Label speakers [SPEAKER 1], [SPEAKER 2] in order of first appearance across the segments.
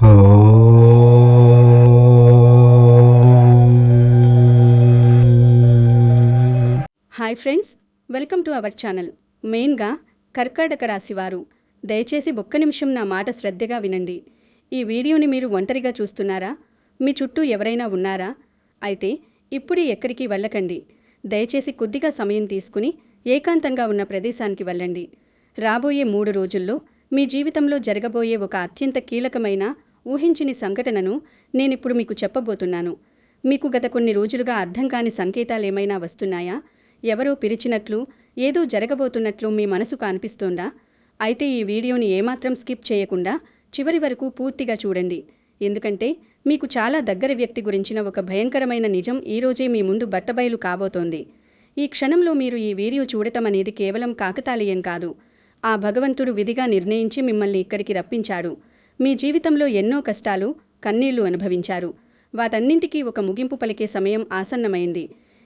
[SPEAKER 1] Hi friends, welcome to our channel. మెయిన్గా కర్కాటక రాశివారు దయచేసి ఒక్క నిమిషం నా మాట శ్రద్ధగా వినండి. ఈ వీడియోని మీరు ఒంటరిగా చూస్తున్నారా? మీ చుట్టూ ఎవరైనా ఉన్నారా? అయితే ఇప్పుడే ఎక్కడికి వెళ్ళకండి. దయచేసి కొద్దిగా సమయం తీసుకుని ఏకాంతంగా ఉన్న ప్రదేశానికి వెళ్ళండి. రాబోయే 3 రోజుల్లో మీ జీవితంలో జరగబోయే ఒక అత్యంత కీలకమైన ఊహించని సంఘటనను నేనిప్పుడు మీకు చెప్పబోతున్నాను. మీకు గత కొన్ని రోజులుగా అర్థం కాని సంకేతాలేమైనా వస్తున్నాయా? ఎవరో పిలిచినట్లు, ఏదో జరగబోతున్నట్లు మీ మనసుకు అనిపిస్తోందా? అయితే ఈ వీడియోని ఏమాత్రం స్కిప్ చేయకుండా చివరి వరకు పూర్తిగా చూడండి. ఎందుకంటే మీకు చాలా దగ్గర వ్యక్తి గురించిన ఒక భయంకరమైన నిజం ఈరోజే మీ ముందు బట్టబయలు కాబోతోంది. ఈ క్షణంలో మీరు ఈ వీడియో చూడటం అనేది కేవలం కాకతాళీయం కాదు. ఆ భగవంతుడు విధిగా నిర్ణయించి మిమ్మల్ని ఇక్కడికి రప్పించాడు. మీ జీవితంలో ఎన్నో కష్టాలు, కన్నీళ్లు అనుభవించారు. వాటన్నింటికీ ఒక ముగింపు పలికే సమయం ఆసన్నమైంది.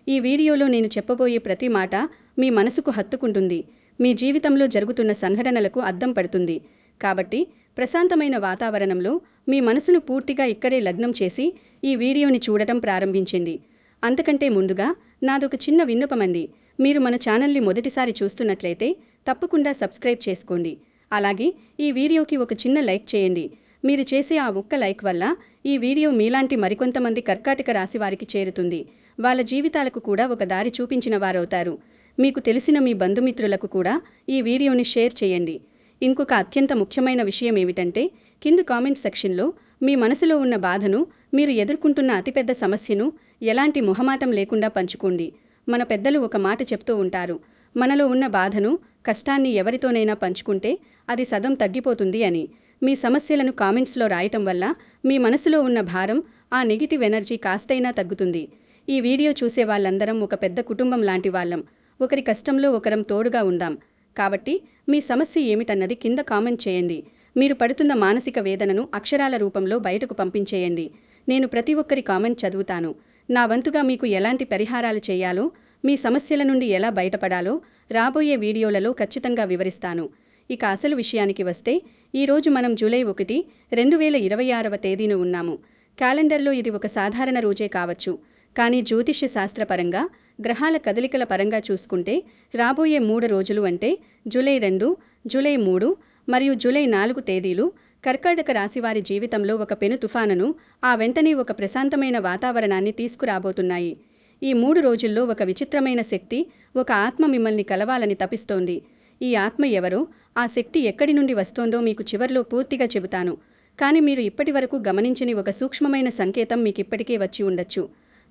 [SPEAKER 1] ఈ వీడియోలో నేను చెప్పబోయే ప్రతి మాట మీ మనసుకు హత్తుకుంటుంది. మీ జీవితంలో జరుగుతున్న సంఘటనలకు అద్దం పడుతుంది. కాబట్టి ప్రశాంతమైన వాతావరణంలో మీ మనసును పూర్తిగా ఇక్కడే లగ్నం చేసి ఈ వీడియోని చూడటం ప్రారంభించండి. అంతకంటే ముందుగా నాదొక చిన్న విన్నపమండి. మీరు మన ఛానల్ని మొదటిసారి చూస్తున్నట్లయితే తప్పకుండా సబ్స్క్రైబ్ చేసుకోండి. అలాగే ఈ వీడియోకి ఒక చిన్న లైక్ చేయండి. మీరు చేసే ఆ ఒక్క లైక్ వల్ల ఈ వీడియో మీలాంటి మరికొంతమంది కర్కాటక రాశి వారికి చేరుతుంది. వాళ్ళ జీవితాలకు కూడా ఒక దారి చూపించిన వారవుతారు. మీకు తెలిసిన మీ బంధుమిత్రులకు కూడా ఈ వీడియోని షేర్ చేయండి. ఇంకొక అత్యంత ముఖ్యమైన విషయం ఏమిటంటే, కింద కామెంట్ సెక్షన్లో మీ మనసులో ఉన్న బాధను, మీరు ఎదుర్కొంటున్న అతిపెద్ద సమస్యను ఎలాంటి మొహమాటం లేకుండా పంచుకోండి. మన పెద్దలు ఒక మాట చెప్తూ ఉంటారు, మనలో ఉన్న బాధను, కష్టాన్ని ఎవరితోనైనా పంచుకుంటే అది సగం తగ్గిపోతుంది అని. మీ సమస్యలను కామెంట్స్లో రాయటం వల్ల మీ మనసులో ఉన్న భారం, ఆ నెగిటివ్ ఎనర్జీ కాస్తైనా తగ్గుతుంది. ఈ వీడియో చూసే వాళ్ళందరం ఒక పెద్ద కుటుంబం లాంటి వాళ్ళం. ఒకరి కష్టంలో ఒకరం తోడుగా ఉందాం. కాబట్టి మీ సమస్య ఏమిటన్నది కింద కామెంట్ చేయండి. మీరు పడుతున్న మానసిక వేదనను అక్షరాల రూపంలో బయటకు పంపించేయండి. నేను ప్రతి ఒక్కరి కామెంట్ చదువుతాను. నా వంతుగా మీకు ఎలాంటి పరిహారాలు చేయాలో, మీ సమస్యల నుండి ఎలా బయటపడాలో రాబోయే వీడియోలలో ఖచ్చితంగా వివరిస్తాను. ఇక అసలు విషయానికి వస్తే, ఈరోజు మనం జూలై 1, 2026వ తేదీన ఉన్నాము. క్యాలెండర్లో ఇది ఒక సాధారణ రోజే కావచ్చు. కానీ జ్యోతిష్య శాస్త్రపరంగా, గ్రహాల కదలికల పరంగా చూసుకుంటే రాబోయే 3 రోజులు అంటే జూలై 2, జూలై 3 మరియు జూలై 4 తేదీలు కర్కాటక రాశివారి జీవితంలో ఒక పెను తుఫానును, ఆ వెంటనే ఒక ప్రశాంతమైన వాతావరణాన్ని తీసుకురాబోతున్నాయి. ఈ 3 రోజుల్లో ఒక విచిత్రమైన శక్తి, ఒక ఆత్మ మిమ్మల్ని కలవాలని తపిస్తోంది. ఈ ఆత్మ ఎవరో, ఆ శక్తి ఎక్కడి నుండి వస్తోందో మీకు చివర్లో పూర్తిగా చెబుతాను. కానీ మీరు ఇప్పటి వరకు గమనించని ఒక సూక్ష్మమైన సంకేతం మీకిప్పటికే వచ్చి ఉండొచ్చు.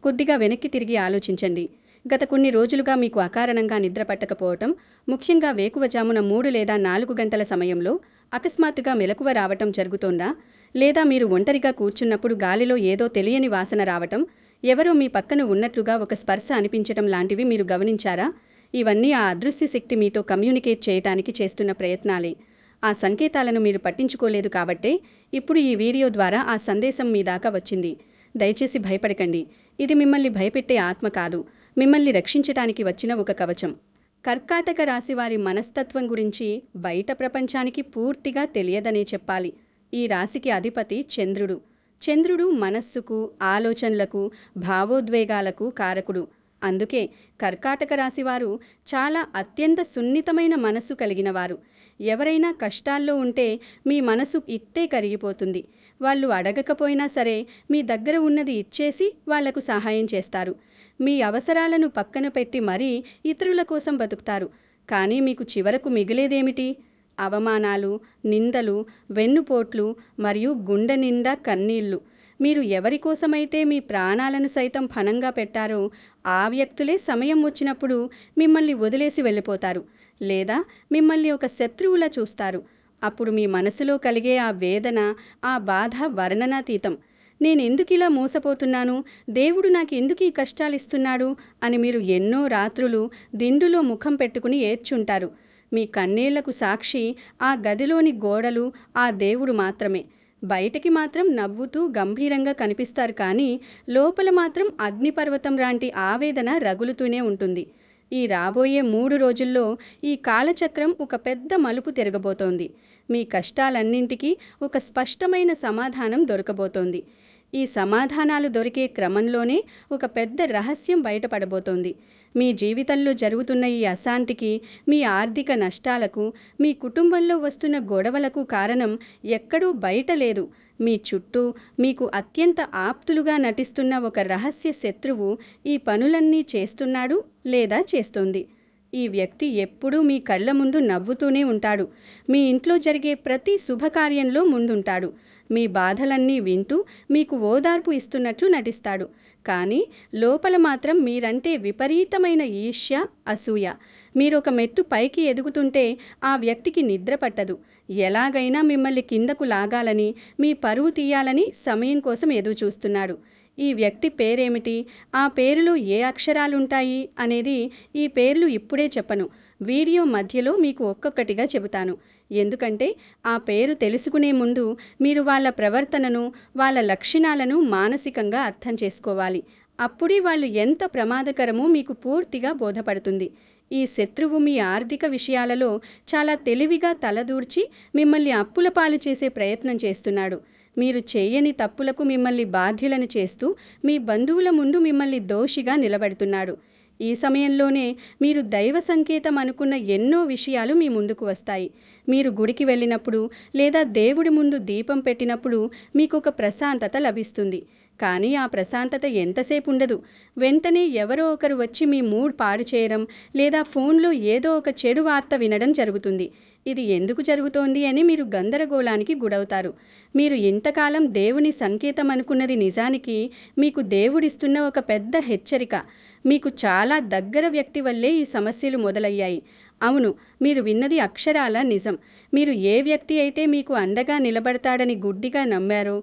[SPEAKER 1] కొద్దిగా వెనక్కి తిరిగి ఆలోచించండి. గత కొన్ని రోజులుగా మీకు అకారణంగా నిద్ర పట్టకపోవటం, ముఖ్యంగా వేకువజామున 3 లేదా 4 గంటల సమయంలో అకస్మాత్తుగా మెలకువ రావటం జరుగుతోందా? లేదా మీరు ఒంటరిగా కూర్చున్నప్పుడు గాలిలో ఏదో తెలియని వాసన రావటం, ఎవరో మీ పక్కన ఉన్నట్లుగా ఒక స్పర్శ అనిపించటం లాంటివి మీరు గమనించారా? ఇవన్నీ ఆ అదృశ్య శక్తి మీతో కమ్యూనికేట్ చేయటానికి చేస్తున్న ప్రయత్నాలే. ఆ సంకేతాలను మీరు పట్టించుకోలేదు కాబట్టే ఇప్పుడు ఈ వీడియో ద్వారా ఆ సందేశం మీ దాకా వచ్చింది. దయచేసి భయపడకండి. ఇది మిమ్మల్ని భయపెట్టే ఆత్మ కాదు, మిమ్మల్ని రక్షించటానికి వచ్చిన ఒక కవచం. కర్కాటక రాశివారి మనస్తత్వం గురించి బయట ప్రపంచానికి పూర్తిగా తెలియదనే చెప్పాలి. ఈ రాశికి అధిపతి చంద్రుడు. చంద్రుడు మనస్సుకు, ఆలోచనలకు, భావోద్వేగాలకు కారకుడు. అందుకే కర్కాటక రాశివారు చాలా అత్యంత సున్నితమైన మనసు కలిగినవారు. ఎవరైనా కష్టాల్లో ఉంటే మీ మనసు ఇట్టే కరిగిపోతుంది. వాళ్ళు అడగకపోయినా సరే మీ దగ్గర ఉన్నది ఇచ్చేసి వాళ్లకు సహాయం చేస్తారు. మీ అవసరాలను పక్కన పెట్టి మరీ ఇతరుల కోసం బతుకుతారు. కానీ మీకు చివరకు మిగిలేదేమిటి? అవమానాలు, నిందలు, వెన్నుపోట్లు మరియు గుండె నిండా కన్నీళ్లు. మీరు ఎవరి కోసమైతే మీ ప్రాణాలను సైతం పణంగా పెట్టారో ఆ వ్యక్తులే సమయం వచ్చినప్పుడు మిమ్మల్ని వదిలేసి వెళ్ళిపోతారు, లేదా మిమ్మల్ని ఒక శత్రువులా చూస్తారు. అప్పుడు మీ మనసులో కలిగే ఆ వేదన, ఆ బాధ వర్ణనాతీతం. నేనెందుకిలా మోసపోతున్నాను, దేవుడు నాకు ఎందుకు ఈ కష్టాలిస్తున్నాడు అని మీరు ఎన్నో రాత్రులు దిండులో ముఖం పెట్టుకుని ఏడ్చుంటారు. మీ కన్నీళ్లకు సాక్షి ఆ గదిలోని గోడలు, ఆ దేవుడు మాత్రమే. బయటికి మాత్రం నవ్వుతూ గంభీరంగా కనిపిస్తారు, కానీ లోపల మాత్రం అగ్నిపర్వతం లాంటి ఆవేదన రగులుతూనే ఉంటుంది. ఈ రాబోయే 3 రోజుల్లో ఈ కాలచక్రం ఒక పెద్ద మలుపు తిరగబోతోంది. మీ కష్టాలన్నింటికీ ఒక స్పష్టమైన సమాధానం దొరకబోతోంది. ఈ సమాధానాలు దొరికే క్రమంలోనే ఒక పెద్ద రహస్యం బయటపడబోతోంది. మీ జీవితంలో జరుగుతున్న ఈ అశాంతికి, మీ ఆర్థిక నష్టాలకు, మీ కుటుంబంలో వస్తున్న గొడవలకు కారణం ఎక్కడూ బయట లేదు. మీ చుట్టూ మీకు అత్యంత ఆప్తులుగా నటిస్తున్న ఒక రహస్య శత్రువు ఈ పనులన్నీ చేస్తున్నాడు లేదా చేస్తోంది. ఈ వ్యక్తి ఎప్పుడూ మీ కళ్ళ ముందు నవ్వుతూనే ఉంటాడు. మీ ఇంట్లో జరిగే ప్రతి శుభకార్యంలో ముందుంటాడు. మీ బాధలన్నీ వింటూ మీకు ఓదార్పు ఇస్తున్నట్లు నటిస్తాడు. కానీ లోపల మాత్రం మీరంటే విపరీతమైన ఈర్ష్య, అసూయ. మీరొక మెట్టు పైకి ఎదుగుతుంటే ఆ వ్యక్తికి నిద్ర పట్టదు. ఎలాగైనా మిమ్మల్ని కిందకు లాగాలని, మీ పరువు తీయాలని సమయం కోసం ఎదురుచూస్తున్నాడు. ఈ వ్యక్తి పేరేమిటి, ఆ పేరులో ఏ అక్షరాలుంటాయి అనేది ఈ పేర్లు ఇప్పుడే చెప్పను. వీడియో మధ్యలో మీకు ఒక్కొక్కటిగా చెబుతాను. ఎందుకంటే ఆ పేరు తెలుసుకునే ముందు మీరు వాళ్ళ ప్రవర్తనను, వాళ్ళ లక్షణాలను మానసికంగా అర్థం చేసుకోవాలి. అప్పుడే వాళ్ళు ఎంత ప్రమాదకరమో మీకు పూర్తిగా బోధపడుతుంది. ఈ శత్రువు మీ ఆర్థిక విషయాలలో చాలా తెలివిగా తలదూర్చి మిమ్మల్ని అప్పుల పాలు చేసే ప్రయత్నం చేస్తున్నాడు. మీరు చేయని తప్పులకు మిమ్మల్ని బాధ్యులను చేస్తూ మీ బంధువుల ముందు మిమ్మల్ని దోషిగా నిలబెడుతున్నాడు. ఈ సమయంలోనే మీరు దైవ సంకేతం అనుకున్న ఎన్నో విషయాలు మీ ముందుకు వస్తాయి. మీరు గుడికి వెళ్ళినప్పుడు లేదా దేవుడి ముందు దీపం పెట్టినప్పుడు మీకు ఒక ప్రశాంతత లభిస్తుంది. కానీ ఆ ప్రశాంతత ఎంతసేపు ఉండదు. వెంటనే ఎవరో ఒకరు వచ్చి మీ మూడ్ పాడు చేయడం లేదా ఫోన్లో ఏదో ఒక చెడు వార్త వినడం జరుగుతుంది. ఇది ఎందుకు జరుగుతోంది అని మీరు గందరగోళానికి గురవుతారు. మీరు ఇంతకాలం దేవుని సంకేతం అనుకున్నది నిజానికి మీకు దేవుడిస్తున్న ఒక పెద్ద హెచ్చరిక. మీకు చాలా దగ్గర వ్యక్తి వల్లే ఈ సమస్యలు మొదలయ్యాయి. అవును, మీరు విన్నది అక్షరాల నిజం. మీరు ఏ వ్యక్తి అయితే మీకు అండగా నిలబడతాడని గుడ్డిగా నమ్మారో,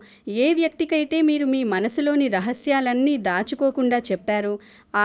[SPEAKER 1] ఏ వ్యక్తికైతే మీరు మీ మనసులోని రహస్యాలన్నీ దాచుకోకుండా చెప్పారో,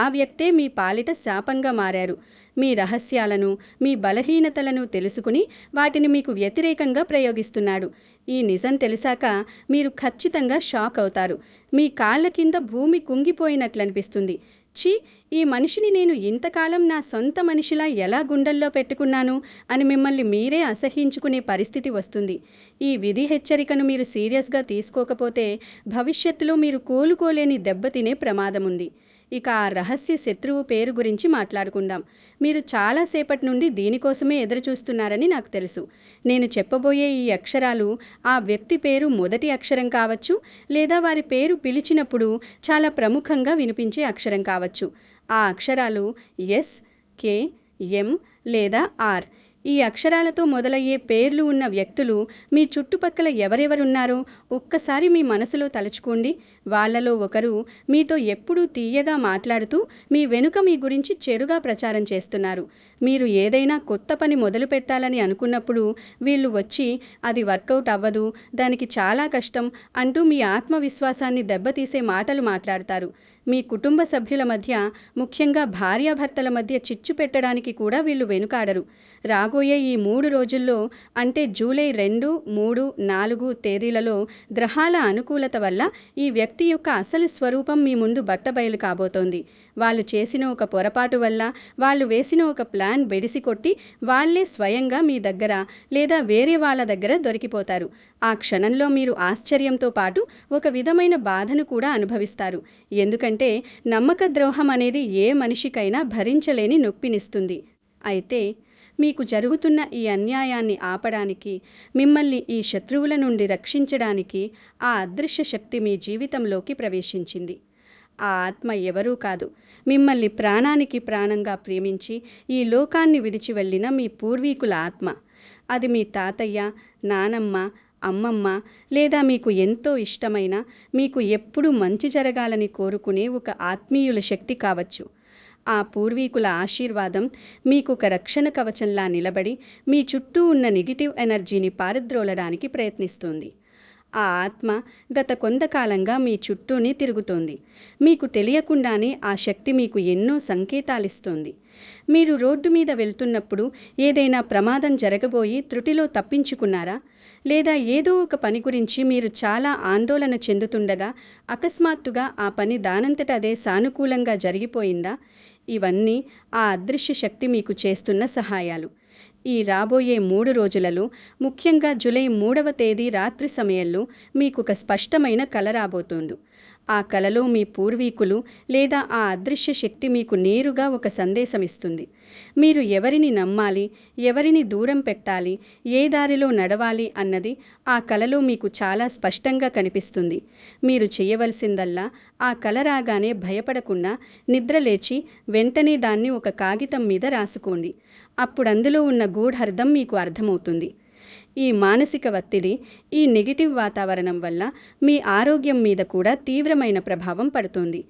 [SPEAKER 1] ఆ వ్యక్తే మీ పాలిట శాపంగా మారారు. మీ రహస్యాలను, మీ బలహీనతలను తెలుసుకుని వాటిని మీకు వ్యతిరేకంగా ప్రయోగిస్తున్నాడు. ఈ నిజం తెలిసాక మీరు ఖచ్చితంగా షాక్ అవుతారు. మీ కాళ్ళ కింద భూమి కుంగిపోయినట్లనిపిస్తుంది. ఛీ, ఈ మనిషిని నేను ఇంతకాలం నా సొంత మనిషిలా ఎలా గుండెల్లో పెట్టుకున్నాను అని మిమ్మల్ని మీరే అసహ్యించుకునే పరిస్థితి వస్తుంది. ఈ విధి హెచ్చరికను మీరు సీరియస్గా తీసుకోకపోతే భవిష్యత్తులో మీరు కోలుకోలేని దెబ్బతినే ప్రమాదం ఉంది. ఇక ఆ రహస్య శత్రువు పేరు గురించి మాట్లాడుకుందాం. మీరు చాలాసేపటి నుండి దీనికోసమే ఎదురుచూస్తున్నారని నాకు తెలుసు. నేను చెప్పబోయే ఈ అక్షరాలు ఆ వ్యక్తి పేరు మొదటి అక్షరం కావచ్చు, లేదా వారి పేరు పిలిచినప్పుడు చాలా ప్రముఖంగా వినిపించే అక్షరం కావచ్చు. ఆ అక్షరాలు ఎస్, కే, ఎం లేదా ఆర్. ఈ అక్షరాలతో మొదలయ్యే పేర్లు ఉన్న వ్యక్తులు మీ చుట్టుపక్కల ఎవరెవరున్నారో ఒక్కసారి మీ మనసులో తలుచుకోండి. వాళ్ళలో ఒకరు మీతో ఎప్పుడూ తీయగా మాట్లాడుతూ మీ వెనుక మీ గురించి చెడుగా ప్రచారం చేస్తున్నారు. మీరు ఏదైనా కొత్త పని మొదలు పెట్టాలని అనుకున్నప్పుడు వీళ్ళు వచ్చి అది వర్కౌట్ అవ్వదు, దానికి చాలా కష్టం అంటూ మీ ఆత్మవిశ్వాసాన్ని దెబ్బతీసే మాటలు మాట్లాడతారు. మీ కుటుంబ సభ్యుల మధ్య, ముఖ్యంగా భార్యాభర్తల మధ్య చిచ్చు పెట్టడానికి కూడా వీళ్ళు వెనుకాడరు. రాబోయే ఈ 3 రోజుల్లో అంటే జూలై 2, 3, 4 తేదీలలో గ్రహాల అనుకూలత వల్ల ఈ వ్యక్తి యొక్క అసలు స్వరూపం మీ ముందు బట్టబయలు కాబోతోంది. వాళ్ళు చేసిన ఒక పొరపాటు వల్ల, వాళ్ళు వేసిన ఒక ప్లాన్ బెడిసి కొట్టి వాళ్ళే స్వయంగా మీ దగ్గర లేదా వేరే వాళ్ళ దగ్గర దొరికిపోతారు. ఆ క్షణంలో మీరు ఆశ్చర్యంతో పాటు ఒక విధమైన బాధను కూడా అనుభవిస్తారు. ఎందుకంటే నమ్మక ద్రోహం అనేది ఏ మనిషికైనా భరించలేని నొప్పినిస్తుంది. అయితే మీకు జరుగుతున్న ఈ అన్యాయాన్ని ఆపడానికి, మిమ్మల్ని ఈ శత్రువుల నుండి రక్షించడానికి ఆ అదృశ్య శక్తి మీ జీవితంలోకి ప్రవేశించింది. ఆ ఆత్మ ఎవరూ కాదు, మిమ్మల్ని ప్రాణానికి ప్రాణంగా ప్రేమించి ఈ లోకాన్ని విడిచి వెళ్ళిన మీ పూర్వీకుల ఆత్మ. అది మీ తాతయ్య, నానమ్మ, అమ్మమ్మ లేదా మీకు ఎంతో ఇష్టమైన, మీకు ఎప్పుడూ మంచి జరగాలని కోరుకునే ఒక ఆత్మీయుల శక్తి కావచ్చు. ఆ పూర్వీకుల ఆశీర్వాదం మీకు ఒక రక్షణ కవచంలా నిలబడి మీ చుట్టూ ఉన్న నెగిటివ్ ఎనర్జీని పారద్రోలడానికి ప్రయత్నిస్తుంది. ఆ ఆత్మ గత కొంతకాలంగా మీ చుట్టూనే తిరుగుతోంది. మీకు తెలియకుండానే ఆ శక్తి మీకు ఎన్నో సంకేతాలిస్తోంది. మీరు రోడ్డు మీద వెళ్తున్నప్పుడు ఏదైనా ప్రమాదం జరగబోయి త్రుటిలో తప్పించుకున్నారా? లేదా ఏదో ఒక పని గురించి మీరు చాలా ఆందోళన చెందుతుండగా అకస్మాత్తుగా ఆ పని దానంతట అదే సానుకూలంగా జరిగిపోయిందా? ఇవన్నీ ఆ అదృశ్య శక్తి మీకు చేస్తున్న సహాయాలు. ఈ రాబోయే 3 రోజులలో, ముఖ్యంగా జూలై 3వ తేదీ రాత్రి సమయంలో మీకొక స్పష్టమైన కల రాబోతోంది. ఆ కలలో మీ పూర్వీకులు లేదా ఆ అదృశ్య శక్తి మీకు నేరుగా ఒక సందేశం ఇస్తుంది. మీరు ఎవరిని నమ్మాలి, ఎవరిని దూరం పెట్టాలి, ఏ దారిలో నడవాలి అన్నది ఆ కలలో మీకు చాలా స్పష్టంగా కనిపిస్తుంది. మీరు చేయవలసిందల్లా ఆ కల రాగానే భయపడకుండా నిద్రలేచి వెంటనే దాన్ని ఒక కాగితం మీద రాసుకోండి. అప్పుడందులో ఉన్న గూఢార్థం మీకు అర్థమవుతుంది. ఈ మానసిక ఒత్తిడి, ఈ నెగిటివ్ వాతావరణం వల్ల మీ ఆరోగ్యం మీద కూడా తీవ్రమైన ప్రభావం పడుతుంది.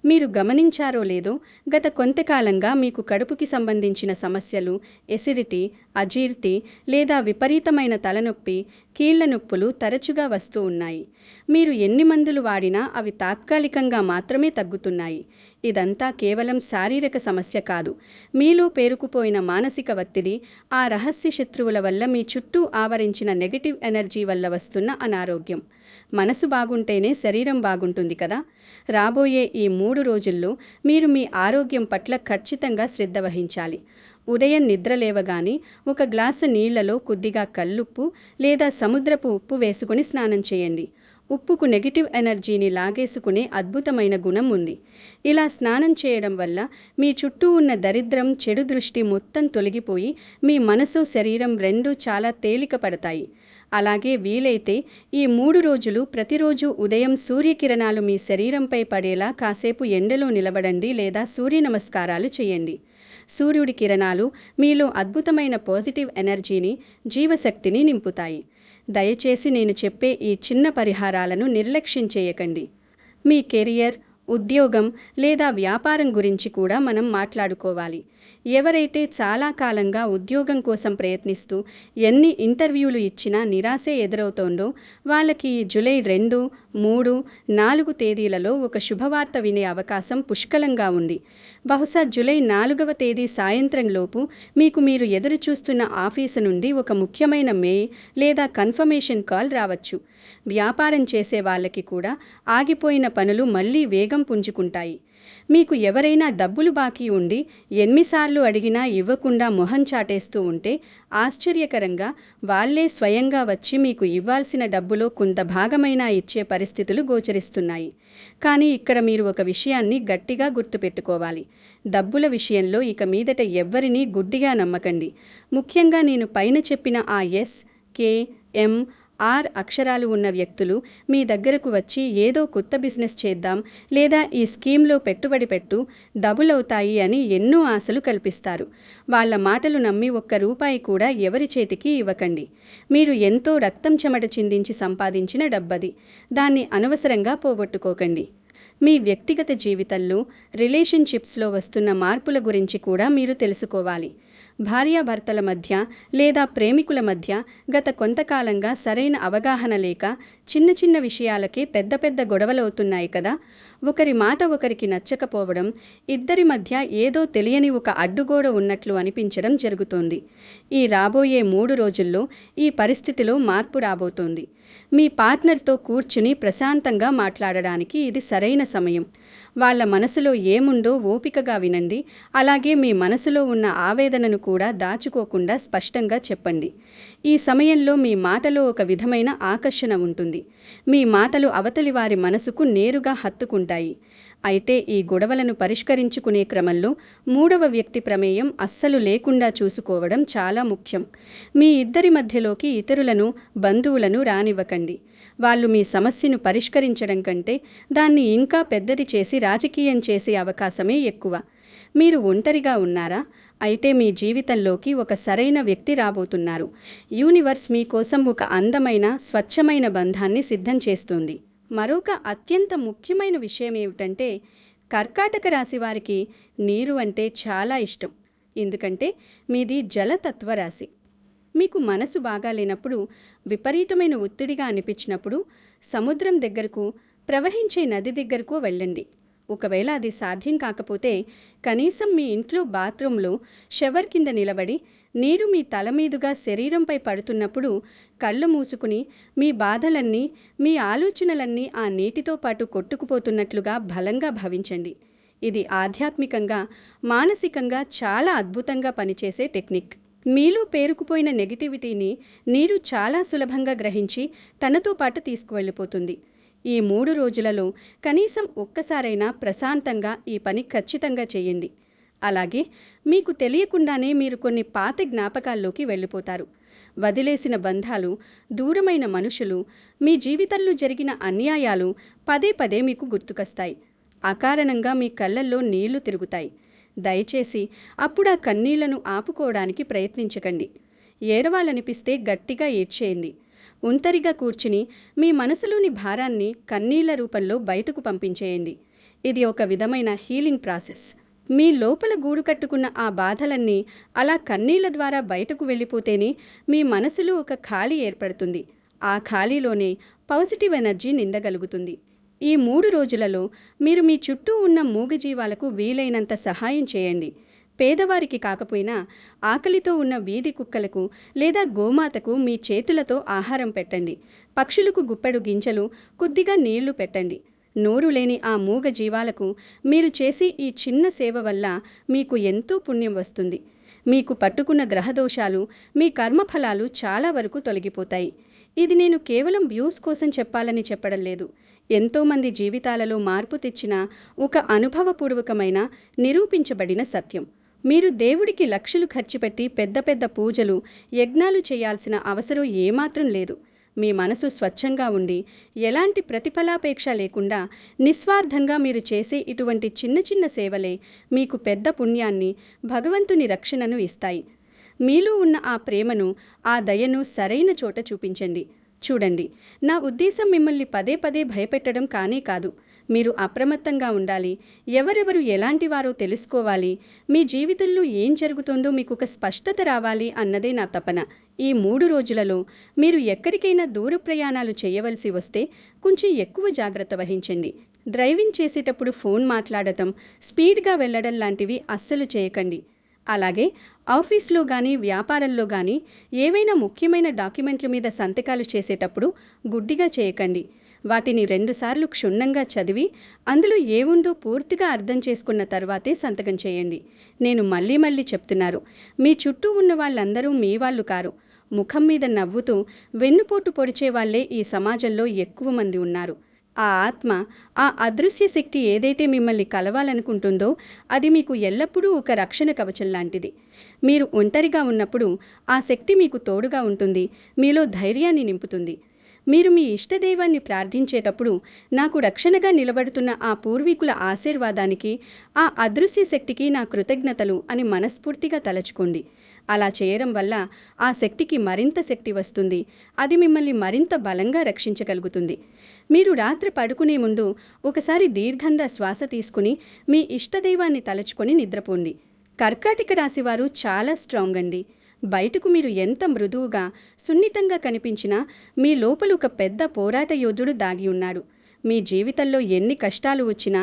[SPEAKER 1] మీరు గమనించారో లేదో, గత కొంతకాలంగా మీకు కడుపుకి సంబంధించిన సమస్యలు, ఎసిడిటీ, అజీర్తి లేదా విపరీతమైన తలనొప్పి, కీళ్ల నొప్పులు తరచుగా వస్తూ ఉన్నాయి. మీరు ఎన్ని మందులు వాడినా అవి తాత్కాలికంగా మాత్రమే తగ్గుతున్నాయి. ఇదంతా కేవలం శారీరక సమస్య కాదు. మీలో పేరుకుపోయిన మానసిక ఒత్తిడి, ఆ రహస్య శత్రువుల వల్ల మీ చుట్టూ ఆవరించిన నెగటివ్ ఎనర్జీ వల్ల వస్తున్న అనారోగ్యం. మనసు బాగుంటేనే శరీరం బాగుంటుంది కదా. రాబోయే ఈ 3 రోజుల్లో మీరు మీ ఆరోగ్యం పట్ల ఖచ్చితంగా శ్రద్ధ వహించాలి. ఉదయం నిద్ర లేవగానే ఒక గ్లాసు నీళ్లలో కొద్దిగా కల్లుప్పు లేదా సముద్రపు ఉప్పు వేసుకుని స్నానం చేయండి. ఉప్పుకు నెగిటివ్ ఎనర్జీని లాగేసుకునే అద్భుతమైన గుణం ఉంది. ఇలా స్నానం చేయడం వల్ల మీ చుట్టూ ఉన్న దరిద్రం, చెడు దృష్టి మొత్తం తొలగిపోయి మీ మనసు, శరీరం రెండూ చాలా తేలిక పడతాయి. అలాగే వీలైతే ఈ 3 రోజులు ప్రతిరోజు ఉదయం సూర్యకిరణాలు మీ శరీరంపై పడేలా కాసేపు ఎండలో నిలబడండి లేదా సూర్య నమస్కారాలు చేయండి. సూర్యుడి కిరణాలు మీలో అద్భుతమైన పాజిటివ్ ఎనర్జీని, జీవశక్తిని నింపుతాయి. దయచేసి నేను చెప్పే ఈ చిన్న పరిహారాలను నిర్లక్ష్యం చేయకండి. మీ కెరియర్, ఉద్యోగం లేదా వ్యాపారం గురించి కూడా మనం మాట్లాడుకోవాలి. ఎవరైతే చాలా కాలంగా ఉద్యోగం కోసం ప్రయత్నిస్తూ ఎన్ని ఇంటర్వ్యూలు ఇచ్చినా నిరాశే ఎదురవుతోందో వాళ్ళకి ఈ జూలై 2, 3, 4 తేదీలలో ఒక శుభవార్త వినే అవకాశం పుష్కలంగా ఉంది. బహుశా జూలై 4వ తేదీ సాయంత్రంలోపు మీకు మీరు ఎదురు చూస్తున్న ఆఫీసు నుండి ఒక ముఖ్యమైన మెయిల్ లేదా కన్ఫర్మేషన్ కాల్ రావచ్చు. వ్యాపారం చేసే వాళ్ళకి కూడా ఆగిపోయిన పనులు మళ్ళీ వేగం పుంజుకుంటాయి. మీకు ఎవరైనా డబ్బులు బాకీ ఉండి ఎన్నిసార్లు అడిగినా ఇవ్వకుండా మొహం చాటేస్తూ ఉంటే ఆశ్చర్యకరంగా వాళ్ళే స్వయంగా వచ్చి మీకు ఇవ్వాల్సిన డబ్బులో కొంత భాగమైనా ఇచ్చే పరిస్థితులు గోచరిస్తున్నాయి. కానీ ఇక్కడ మీరు ఒక విషయాన్ని గట్టిగా గుర్తుపెట్టుకోవాలి. డబ్బుల విషయంలో ఇక మీదట ఎవ్వరినీ గుడ్డిగా నమ్మకండి. ముఖ్యంగా నేను పైన చెప్పిన ఆ ఎస్, కే, ఎం, ఆర్ అక్షరాలు ఉన్న వ్యక్తులు మీ దగ్గరకు వచ్చి ఏదో కొత్త బిజినెస్ చేద్దాం లేదా ఈ స్కీమ్లో పెట్టుబడి పెట్టు, డబుల్ అవుతాయి అని ఎన్నో ఆశలు కల్పిస్తారు. వాళ్ళ మాటలు నమ్మి ఒక్క రూపాయి కూడా ఎవరి చేతికి ఇవ్వకండి. మీరు ఎంతో రక్తం చెమట చిందించి సంపాదించిన డబ్బది. దాన్ని అనవసరంగా పోగొట్టుకోకండి. మీ వ్యక్తిగత జీవితంలో, రిలేషన్షిప్స్లో వస్తున్న మార్పుల గురించి కూడా మీరు తెలుసుకోవాలి. భార్యాభర్తల మధ్య లేదా ప్రేమికుల మధ్య గత కొంతకాలంగా సరైన అవగాహన లేక చిన్న చిన్న విషయాలకే పెద్ద పెద్ద గొడవలవుతున్నాయి కదా. ఒకరి మాట ఒకరికి నచ్చకపోవడం, ఇద్దరి మధ్య ఏదో తెలియని ఒక అడ్డుగోడ ఉన్నట్లు అనిపించడం జరుగుతోంది. ఈ రాబోయే 3 రోజుల్లో ఈ పరిస్థితిలో మార్పు రాబోతోంది. మీ పార్ట్నర్తో కూర్చుని ప్రశాంతంగా మాట్లాడడానికి ఇది సరైన సమయం. వాళ్ళ మనసులో ఏముందో ఓపికగా వినండి. అలాగే మీ మనసులో ఉన్న ఆవేదనను కూడా దాచుకోకుండా స్పష్టంగా చెప్పండి. ఈ సమయంలో మీ మాటలో ఒక విధమైన ఆకర్షణ ఉంటుంది. మీ మాటలు అవతలి వారి మనసుకు నేరుగా హత్తుకుంటాయి. అయితే ఈ గొడవలను పరిష్కరించుకునే క్రమంలో 3వ వ్యక్తి ప్రమేయం అస్సలు లేకుండా చూసుకోవడం చాలా ముఖ్యం. మీ ఇద్దరి మధ్యలోకి ఇతరులను, బంధువులను రానివ్వకండి. వాళ్ళు మీ సమస్యను పరిష్కరించడం కంటే దాన్ని ఇంకా పెద్దది చేసి రాజకీయం చేసే అవకాశమే ఎక్కువ. మీరు ఒంటరిగా ఉన్నారా? అయితే మీ జీవితంలోకి ఒక సరైన వ్యక్తి రాబోతున్నారు. యూనివర్స్ మీకోసం ఒక అందమైన, స్వచ్ఛమైన బంధాన్ని సిద్ధం చేస్తుంది. మరొక అత్యంత ముఖ్యమైన విషయం ఏమిటంటే, కర్కాటక రాశి వారికి నీరు అంటే చాలా ఇష్టం. ఎందుకంటే మీది జలతత్వ రాశి. మీకు మనసు బాగాలేనప్పుడు, విపరీతమైన ఒత్తిడిగా అనిపించినప్పుడు సముద్రం దగ్గరకు, ప్రవహించే నది దగ్గరకు వెళ్ళండి. ఒకవేళ అది సాధ్యం కాకపోతే కనీసం మీ ఇంట్లో బాత్రూంలో షవర్ కింద నిలబడి నీరు మీ తల మీదుగా శరీరంపై పడుతున్నప్పుడు కళ్ళు మూసుకుని మీ బాధలన్నీ, మీ ఆలోచనలన్నీ ఆ నీటితో పాటు కొట్టుకుపోతున్నట్లుగా బలంగా భావించండి. ఇది ఆధ్యాత్మికంగా, మానసికంగా చాలా అద్భుతంగా పనిచేసే టెక్నిక్. మీలో పేరుకుపోయిన నెగిటివిటీని నీరు చాలా సులభంగా గ్రహించి తనతో పాటు తీసుకువెళ్ళిపోతుంది. ఈ 3 రోజులలో కనీసం ఒక్కసారైనా ప్రశాంతంగా ఈ పని ఖచ్చితంగా చేయండి. అలాగే మీకు తెలియకుండానే మీరు కొన్ని పాత జ్ఞాపకాల్లోకి వెళ్ళిపోతారు. వదిలేసిన బంధాలు, దూరమైన మనుషులు, మీ జీవితంలో జరిగిన అన్యాయాలు పదే పదే మీకు గుర్తుకొస్తాయి. అకారణంగా మీ కళ్ళల్లో నీళ్లు తిరుగుతాయి. దయచేసి అప్పుడా కన్నీళ్లను ఆపుకోవడానికి ప్రయత్నించకండి. ఏడవాలనిపిస్తే గట్టిగా ఏడ్చేయండి. ఒంటరిగా కూర్చుని మీ మనసులోని భారాన్ని కన్నీళ్ల రూపంలో బయటకు పంపించేయండి. ఇది ఒక విధమైన హీలింగ్ ప్రాసెస్. మీ లోపల గూడు కట్టుకున్న ఆ బాధలన్నీ అలా కన్నీళ్ల ద్వారా బయటకు వెళ్ళిపోతేనే మీ మనసులో ఒక ఖాళీ ఏర్పడుతుంది. ఆ ఖాళీలోనే పాజిటివ్ ఎనర్జీ నిండగలుగుతుంది. ఈ 3 రోజులలో మీరు మీ చుట్టూ ఉన్న మూగజీవాలకు వీలైనంత సహాయం చేయండి. పేదవారికి కాకపోయినా ఆకలితో ఉన్న వీధి కుక్కలకు లేదా గోమాతకు మీ చేతులతో ఆహారం పెట్టండి. పక్షులకు గుప్పెడు గింజలు, కొద్దిగా నీళ్లు పెట్టండి. నోరు లేని ఆ మూగ జీవాలకు మీరు చేసే ఈ చిన్న సేవ వల్ల మీకు ఎంతో పుణ్యం వస్తుంది. మీకు పట్టుకున్న గ్రహదోషాలు, మీ కర్మఫలాలు చాలా వరకు తొలగిపోతాయి. ఇది నేను కేవలం వ్యూస్ కోసం చెప్పాలని చెప్పడం లేదు. ఎంతోమంది జీవితాలలో మార్పు తెచ్చిన ఒక అనుభవపూర్వకమైన, నిరూపించబడిన సత్యం. మీరు దేవుడికి లక్షలు ఖర్చు పెట్టి పెద్ద పెద్ద పూజలు, యజ్ఞాలు చేయాల్సిన అవసరం ఏమాత్రం లేదు. మీ మనసు స్వచ్ఛంగా ఉండి ఎలాంటి ప్రతిఫలాపేక్ష లేకుండా నిస్వార్థంగా మీరు చేసే ఇటువంటి చిన్న చిన్న సేవలే మీకు పెద్ద పుణ్యాన్ని, భగవంతుని రక్షణను ఇస్తాయి. మీలో ఉన్న ఆ ప్రేమను, ఆ దయను సరైన చోట చూపించండి. చూడండి, నా ఉద్దేశం మిమ్మల్ని పదే పదే భయపెట్టడం కానే కాదు. మీరు అప్రమత్తంగా ఉండాలి. ఎవరెవరు ఎలాంటి వారో తెలుసుకోవాలి. మీ జీవితంలో ఏం జరుగుతుందో మీకు ఒక స్పష్టత రావాలి అన్నదే నా తపన. ఈ 3 రోజులలో మీరు ఎక్కడికైనా దూర ప్రయాణాలు చేయవలసి వస్తే కొంచెం ఎక్కువ జాగ్రత్త వహించండి. డ్రైవింగ్ చేసేటప్పుడు ఫోన్ మాట్లాడటం, స్పీడ్గా వెళ్ళడం లాంటివి అస్సలు చేయకండి. అలాగే ఆఫీస్లో కానీ, వ్యాపారంలో కానీ ఏవైనా ముఖ్యమైన డాక్యుమెంట్ల మీద సంతకాలు చేసేటప్పుడు గుడ్డిగా చేయకండి. వాటిని 2 సార్లు క్షుణ్ణంగా చదివి అందులో ఏముందో పూర్తిగా అర్థం చేసుకున్న తర్వాతే సంతకం చేయండి. నేను మళ్ళీ మళ్ళీ చెప్తున్నారు, మీ చుట్టూ ఉన్న వాళ్ళందరూ మీ వాళ్ళు కారు. ముఖం మీద నవ్వుతూ వెన్నుపోటు పొడిచే వాళ్లే ఈ సమాజంలో ఎక్కువ మంది ఉన్నారు. ఆ ఆత్మ, ఆ అదృశ్య శక్తి ఏదైతే మిమ్మల్ని కలవాలనుకుంటుందో అది మీకు ఎల్లప్పుడూ ఒక రక్షణ కవచం లాంటిది. మీరు ఒంటరిగా ఉన్నప్పుడు ఆ శక్తి మీకు తోడుగా ఉంటుంది, మీలో ధైర్యాన్ని నింపుతుంది. మీరు మీ ఇష్టదైవాన్ని ప్రార్థించేటప్పుడు నాకు రక్షణగా నిలబడుతున్న ఆ పూర్వీకుల ఆశీర్వాదానికి, ఆ అదృశ్య శక్తికి నా కృతజ్ఞతలు అని మనస్ఫూర్తిగా తలచుకోండి. అలా చేయడం వల్ల ఆ శక్తికి మరింత శక్తి వస్తుంది. అది మిమ్మల్ని మరింత బలంగా రక్షించగలుగుతుంది. మీరు రాత్రి పడుకునే ముందు ఒకసారి దీర్ఘంగా శ్వాస తీసుకుని మీ ఇష్టదైవాన్ని తలచుకొని నిద్రపోండి. కర్కాటక రాశివారు చాలా స్ట్రాంగ్ అండి. బయటకు మీరు ఎంత మృదువుగా, సున్నితంగా కనిపించినా మీ లోపల ఒక పెద్ద పోరాట యోధుడు దాగి ఉన్నాడు. మీ జీవితంలో ఎన్ని కష్టాలు వచ్చినా,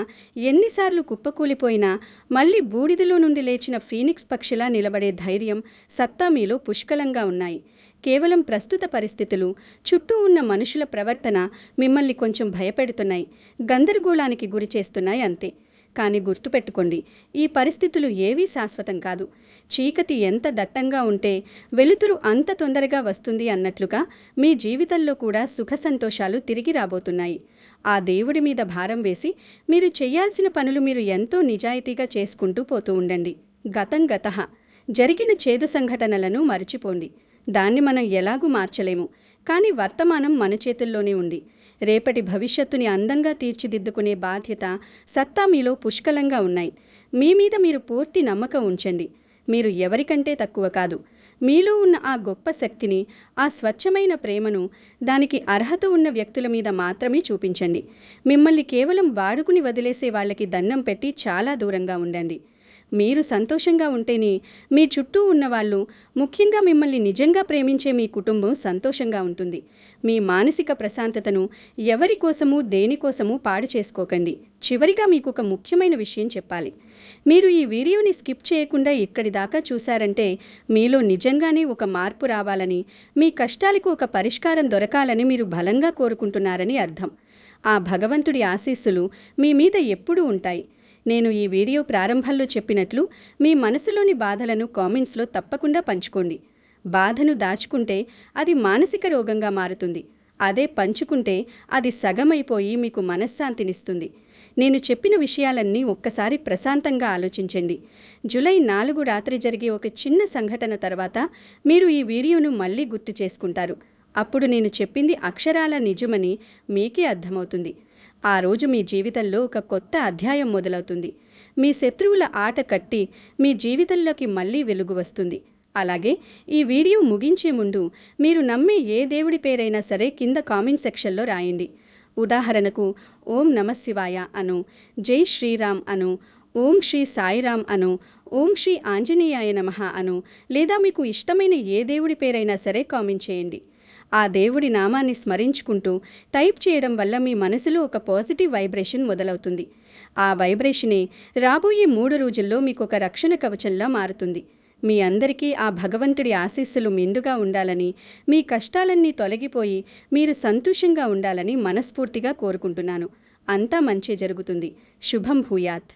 [SPEAKER 1] ఎన్నిసార్లు కుప్పకూలిపోయినా మళ్ళీ బూడిదలో నుండి లేచిన ఫీనిక్స్ పక్షిలా నిలబడే ధైర్యం, సత్తా మీలో పుష్కలంగా ఉన్నాయి. కేవలం ప్రస్తుత పరిస్థితులు, చుట్టూ ఉన్న మనుషుల ప్రవర్తన మిమ్మల్ని కొంచెం భయపెడుతున్నాయి, గందరగోళానికి గురి చేస్తున్నాయి అంతే. కానీ గుర్తుపెట్టుకోండి, ఈ పరిస్థితులు ఏవీ శాశ్వతం కాదు. చీకటి ఎంత దట్టంగా ఉంటే వెలుతురు అంత తొందరగా వస్తుంది అన్నట్లుగా మీ జీవితంలో కూడా సుఖ సంతోషాలు తిరిగి రాబోతున్నాయి. ఆ దేవుడి మీద భారం వేసి మీరు చేయాల్సిన పనులు మీరు ఎంతో నిజాయితీగా చేసుకుంటూ పోతూ ఉండండి. గతం గతః. జరిగిన చేదు సంఘటనలను మరచిపోండి. దాన్ని మనం ఎలాగూ మార్చలేము. కానీ వర్తమానం మన చేతుల్లోనే ఉంది. రేపటి భవిష్యత్తుని అందంగా తీర్చిదిద్దుకునే బాధ్యత, సత్తా మీలో పుష్కలంగా ఉన్నాయి. మీ మీద మీరు పూర్తి నమ్మకం ఉంచండి. మీరు ఎవరికంటే తక్కువ కాదు. మీలో ఉన్న ఆ గొప్ప శక్తిని, ఆ స్వచ్ఛమైన ప్రేమను దానికి అర్హత ఉన్న వ్యక్తుల మీద మాత్రమే చూపించండి. మిమ్మల్ని కేవలం వాడుకుని వదిలేసే వాళ్ళకి దండం పెట్టి చాలా దూరంగా ఉండండి. మీరు సంతోషంగా ఉంటేనే మీ చుట్టూ ఉన్నవాళ్ళు, ముఖ్యంగా మిమ్మల్ని నిజంగా ప్రేమించే మీ కుటుంబం సంతోషంగా ఉంటుంది. మీ మానసిక ప్రశాంతతను ఎవరి కోసమూ దేనికోసమూ పాడు చేసుకోకండి. చివరిగా మీకు ఒక ముఖ్యమైన విషయం చెప్పాలి. మీరు ఈ వీడియోని స్కిప్ చేయకుండా ఇక్కడి దాకా చూశారంటే మీలో నిజంగానే ఒక మార్పు రావాలని, మీ కష్టాలకు ఒక పరిష్కారం దొరకాలని మీరు బలంగా కోరుకుంటున్నారని అర్థం. ఆ భగవంతుడి ఆశీస్సులు మీ మీద ఎప్పుడూ ఉంటాయి. నేను ఈ వీడియో ప్రారంభంలో చెప్పినట్లు మీ మనసులోని బాధలను కామెంట్స్లో తప్పకుండా పంచుకోండి. బాధను దాచుకుంటే అది మానసిక రోగంగా మారుతుంది. అదే పంచుకుంటే అది సగమైపోయి మీకు మనశ్శాంతినిస్తుంది. నేను చెప్పిన విషయాలన్నీ ఒక్కసారి ప్రశాంతంగా ఆలోచించండి. జూలై 4 రాత్రి జరిగే ఒక చిన్న సంఘటన తర్వాత మీరు ఈ వీడియోను మళ్ళీ గుర్తు చేసుకుంటారు. అప్పుడు నేను చెప్పింది అక్షరాల నిజమని మీకే అర్థమవుతుంది. ఆ రోజు మీ జీవితంలో ఒక కొత్త అధ్యాయం మొదలవుతుంది. మీ శత్రువుల ఆట కట్టి మీ జీవితంలోకి మళ్ళీ వెలుగు వస్తుంది. అలాగే ఈ వీడియో ముగించే ముందు మీరు నమ్మే ఏ దేవుడి పేరైనా సరే కింద కామెంట్ సెక్షన్లో రాయండి. ఉదాహరణకు ఓం నమఃశివాయ అను, జై శ్రీరామ్ అను, ఓం శ్రీ సాయిరామ్ అను, ఓం శ్రీ ఆంజనేయాయ నమః అను, లేదా మీకు ఇష్టమైన ఏ దేవుడి పేరైనా సరే కామెంట్ చేయండి. ఆ దేవుడి నామాన్ని స్మరించుకుంటూ టైప్ చేయడం వల్ల మీ మనసులో ఒక పాజిటివ్ వైబ్రేషన్ మొదలవుతుంది. ఆ వైబ్రేషనే రాబోయే 3 రోజుల్లో మీకు ఒక రక్షణ కవచంలా మారుతుంది. మీ అందరికీ ఆ భగవంతుడి ఆశీస్సులు మెండుగా ఉండాలని, మీ కష్టాలన్నీ తొలగిపోయి మీరు సంతోషంగా ఉండాలని మనస్ఫూర్తిగా కోరుకుంటున్నాను. అంతా మంచే జరుగుతుంది. శుభం భూయాత్.